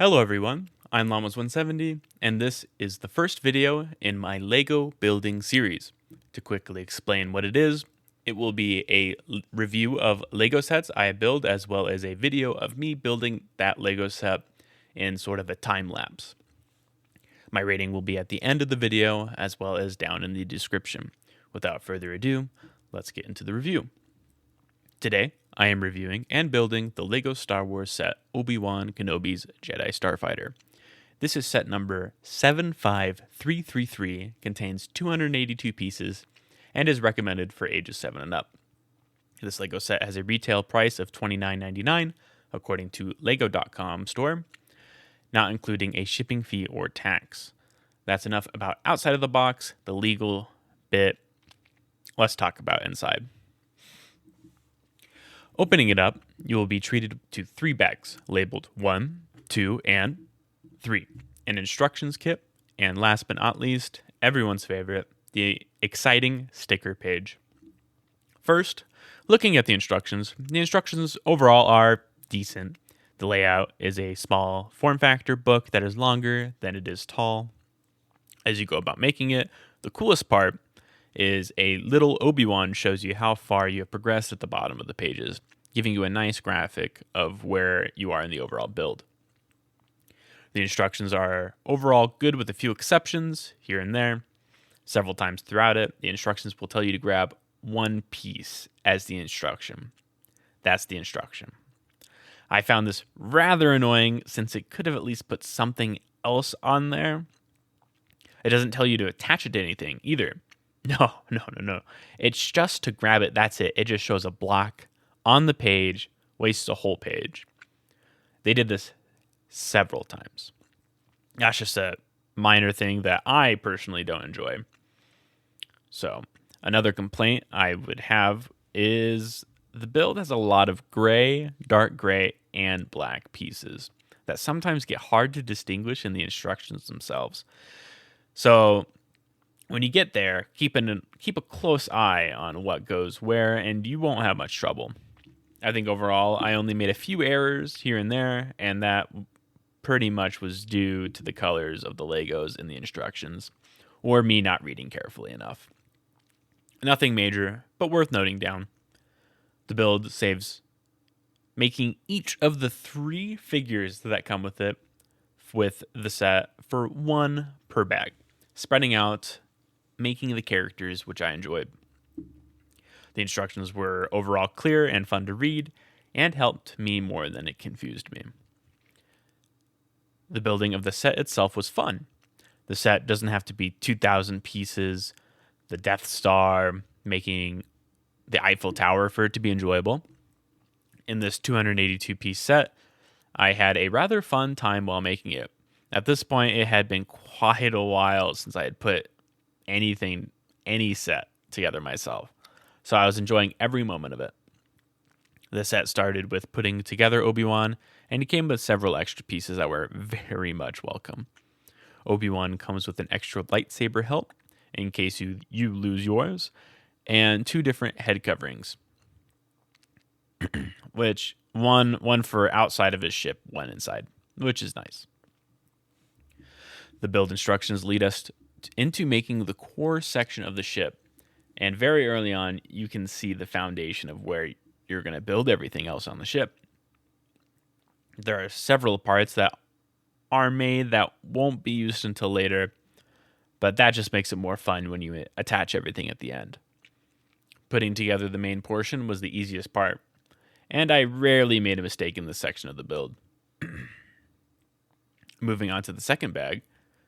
Hello everyone, I'm Llamas170, and this is the first video in my LEGO building series. To quickly explain what it is, it will be a review of LEGO sets I build as well as a video of me building that LEGO set in sort of a time lapse. My rating will be at the end of the video as well as down in the description. Without further ado, let's get into the review. Today, I am reviewing and building the LEGO Star Wars set Obi-Wan Kenobi's Jedi Starfighter. This is set number 75333, contains 282 pieces, and is recommended for ages 7 and up. This LEGO set has a retail price of $29.99, according to Lego.com store, not including a shipping fee or tax. That's enough about outside of the box, the legal bit. Let's talk about inside. Opening it up, you will be treated to 3 bags labeled 1, 2, and 3, an instructions kit, and last but not least, everyone's favorite, the exciting sticker page. First, looking at the instructions overall are decent. The layout is a small form factor book that is longer than it is tall. As you go about making it, the coolest part is a little Obi-Wan shows you how far you have progressed at the bottom of the pages, giving you a nice graphic of where you are in the overall build. The instructions are overall good with a few exceptions here and there. Several times throughout it, the instructions will tell you to grab one piece as the instruction. That's the instruction. I found this rather annoying since it could have at least put something else on there. It doesn't tell you to attach it to anything either. No. It's just to grab it. That's it. It just shows a block on the page, wastes a whole page. They did this several times. That's just a minor thing that I personally don't enjoy. So, another complaint I would have is the build has a lot of gray, dark gray, and black pieces that sometimes get hard to distinguish in the instructions themselves. So, when you get there, keep a close eye on what goes where, and you won't have much trouble. I think overall, I only made a few errors here and there, and that pretty much was due to the colors of the Legos in the instructions, or me not reading carefully enough. Nothing major, but worth noting down. The build saves making each of the 3 figures that come with it with the set for 1 per bag, spreading out, making the characters, which I enjoyed. The instructions were overall clear and fun to read, and helped me more than it confused me. The building of the set itself was fun. The set doesn't have to be 2,000 pieces, the Death Star, making the Eiffel Tower for it to be enjoyable. In this 282-piece set, I had a rather fun time while making it. At this point, it had been quite a while since I had put any set together myself. So I was enjoying every moment of it. The set started with putting together Obi-Wan, and it came with several extra pieces that were very much welcome. Obi-Wan comes with an extra lightsaber hilt in case you lose yours, and 2 different head coverings. Which one for outside of his ship, one inside, which is nice. The build instructions lead us into making the core section of the ship, and very early on you can see the foundation of where you're going to build everything else on the ship. There are several parts that are made that won't be used until later, but that just makes it more fun when you attach everything at the end. Putting together the main portion was the easiest part, and I rarely made a mistake in this section of the build. Moving on to the second bag,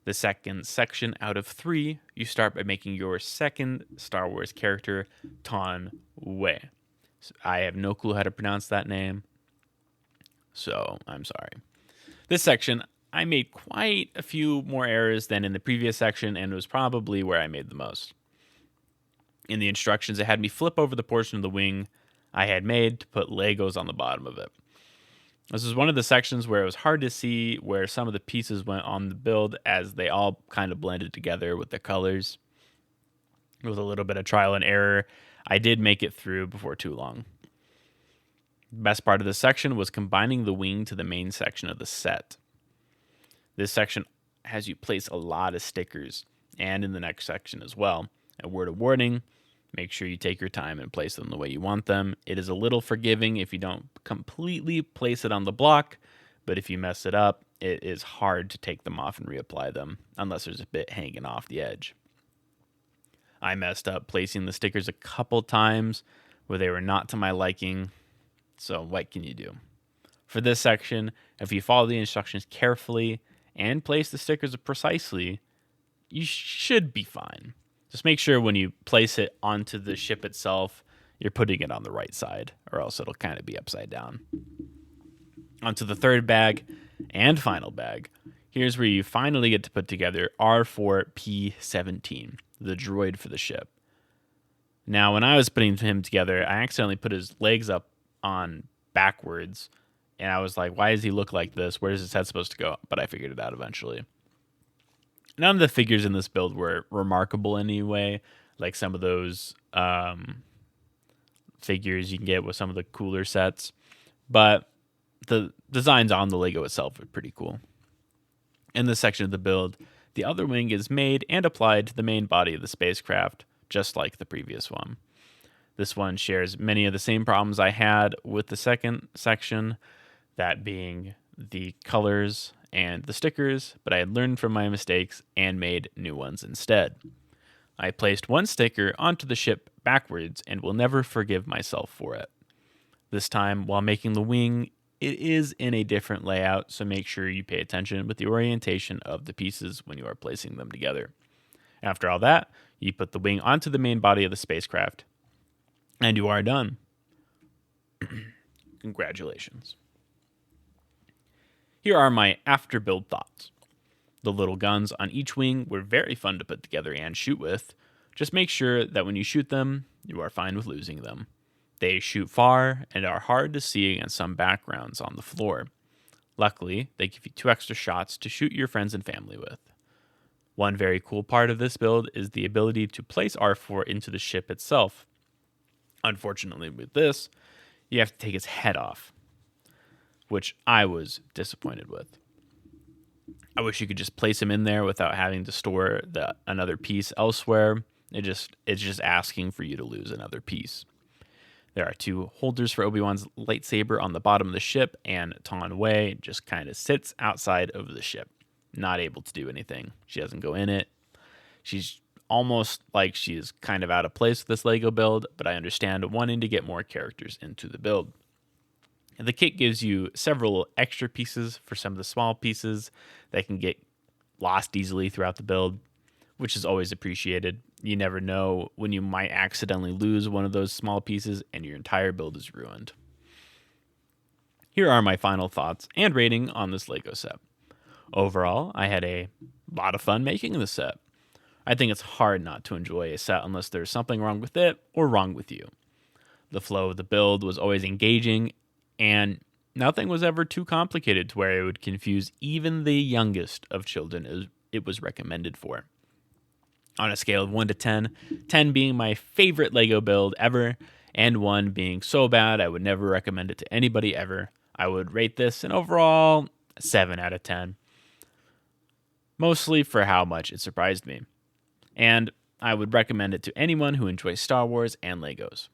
the second section out of 3, you start by making your second Star Wars character, Ton Wei. I have no clue how to pronounce that name, so I'm sorry. This section, I made quite a few more errors than in the previous section, and it was probably where I made the most. In the instructions, it had me flip over the portion of the wing I had made to put Legos on the bottom of it. This is one of the sections where it was hard to see where some of the pieces went on the build, as they all kind of blended together with the colors. With a little bit of trial and error, I did make it through before too long. The best part of this section was combining the wing to the main section of the set. This section has you place a lot of stickers, and in the next section as well. A word of warning, make sure you take your time and place them the way you want them. It is a little forgiving if you don't completely place it on the block, but if you mess it up, it is hard to take them off and reapply them, unless there's a bit hanging off the edge. I messed up placing the stickers a couple times where they were not to my liking, so what can you do? For this section, if you follow the instructions carefully and place the stickers precisely, you should be fine. Just make sure when you place it onto the ship itself, you're putting it on the right side, or else it'll kind of be upside down. Onto the third bag and final bag. Here's where you finally get to put together R4P17, the droid for the ship. Now, when I was putting him together, I accidentally put his legs up on backwards, and I was like, why does he look like this? Where is his head supposed to go? But I figured it out eventually. None of the figures in this build were remarkable anyway, like some of those figures you can get with some of the cooler sets, but the designs on the Lego itself are pretty cool. In this section of the build, the other wing is made and applied to the main body of the spacecraft, just like the previous one. This one shares many of the same problems I had with the second section, that being the colors and the stickers, but I had learned from my mistakes and made new ones instead. I placed one sticker onto the ship backwards and will never forgive myself for it. This time, while making the wing, it is in a different layout, so make sure you pay attention with the orientation of the pieces when you are placing them together. After all that, you put the wing onto the main body of the spacecraft, and you are done. Congratulations. Here are my after-build thoughts. The little guns on each wing were very fun to put together and shoot with. Just make sure that when you shoot them, you are fine with losing them. They shoot far and are hard to see against some backgrounds on the floor. Luckily, they give you 2 extra shots to shoot your friends and family with. One very cool part of this build is the ability to place R4 into the ship itself. Unfortunately with this, you have to take its head off, which I was disappointed with. I wish you could just place him in there without having to store another piece elsewhere. It's just asking for you to lose another piece. There are 2 holders for Obi-Wan's lightsaber on the bottom of the ship, and Taun Wei just kind of sits outside of the ship, not able to do anything. She doesn't go in it. She's almost like she is kind of out of place with this Lego build, but I understand wanting to get more characters into the build. The kit gives you several extra pieces for some of the small pieces that can get lost easily throughout the build, which is always appreciated. You never know when you might accidentally lose one of those small pieces and your entire build is ruined. Here are my final thoughts and rating on this Lego set. Overall, I had a lot of fun making this set. I think it's hard not to enjoy a set unless there's something wrong with it or wrong with you. The flow of the build was always engaging, and nothing was ever too complicated to where it would confuse even the youngest of children as it was recommended for. On a scale of 1 to 10, 10 being my favorite Lego build ever, and 1 being so bad I would never recommend it to anybody ever, I would rate this an overall 7 out of 10. Mostly for how much it surprised me. And I would recommend it to anyone who enjoys Star Wars and Legos.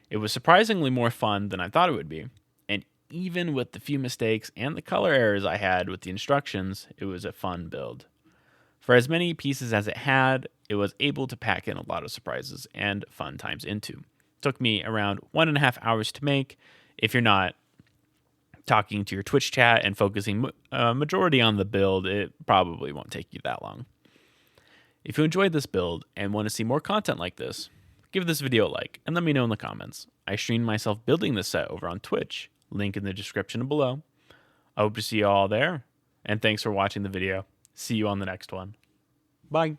It was surprisingly more fun than I thought it would be, and even with the few mistakes and the color errors I had with the instructions, it was a fun build. For as many pieces as it had, it was able to pack in a lot of surprises and fun times into. It took me around 1.5 hours to make. If you're not talking to your Twitch chat and focusing majority on the build, it probably won't take you that long. If you enjoyed this build and want to see more content like this, give this video a like and let me know in the comments. I streamed myself building this set over on Twitch, link in the description below. I hope to see you all there, and thanks for watching the video. See you on the next one. Bye.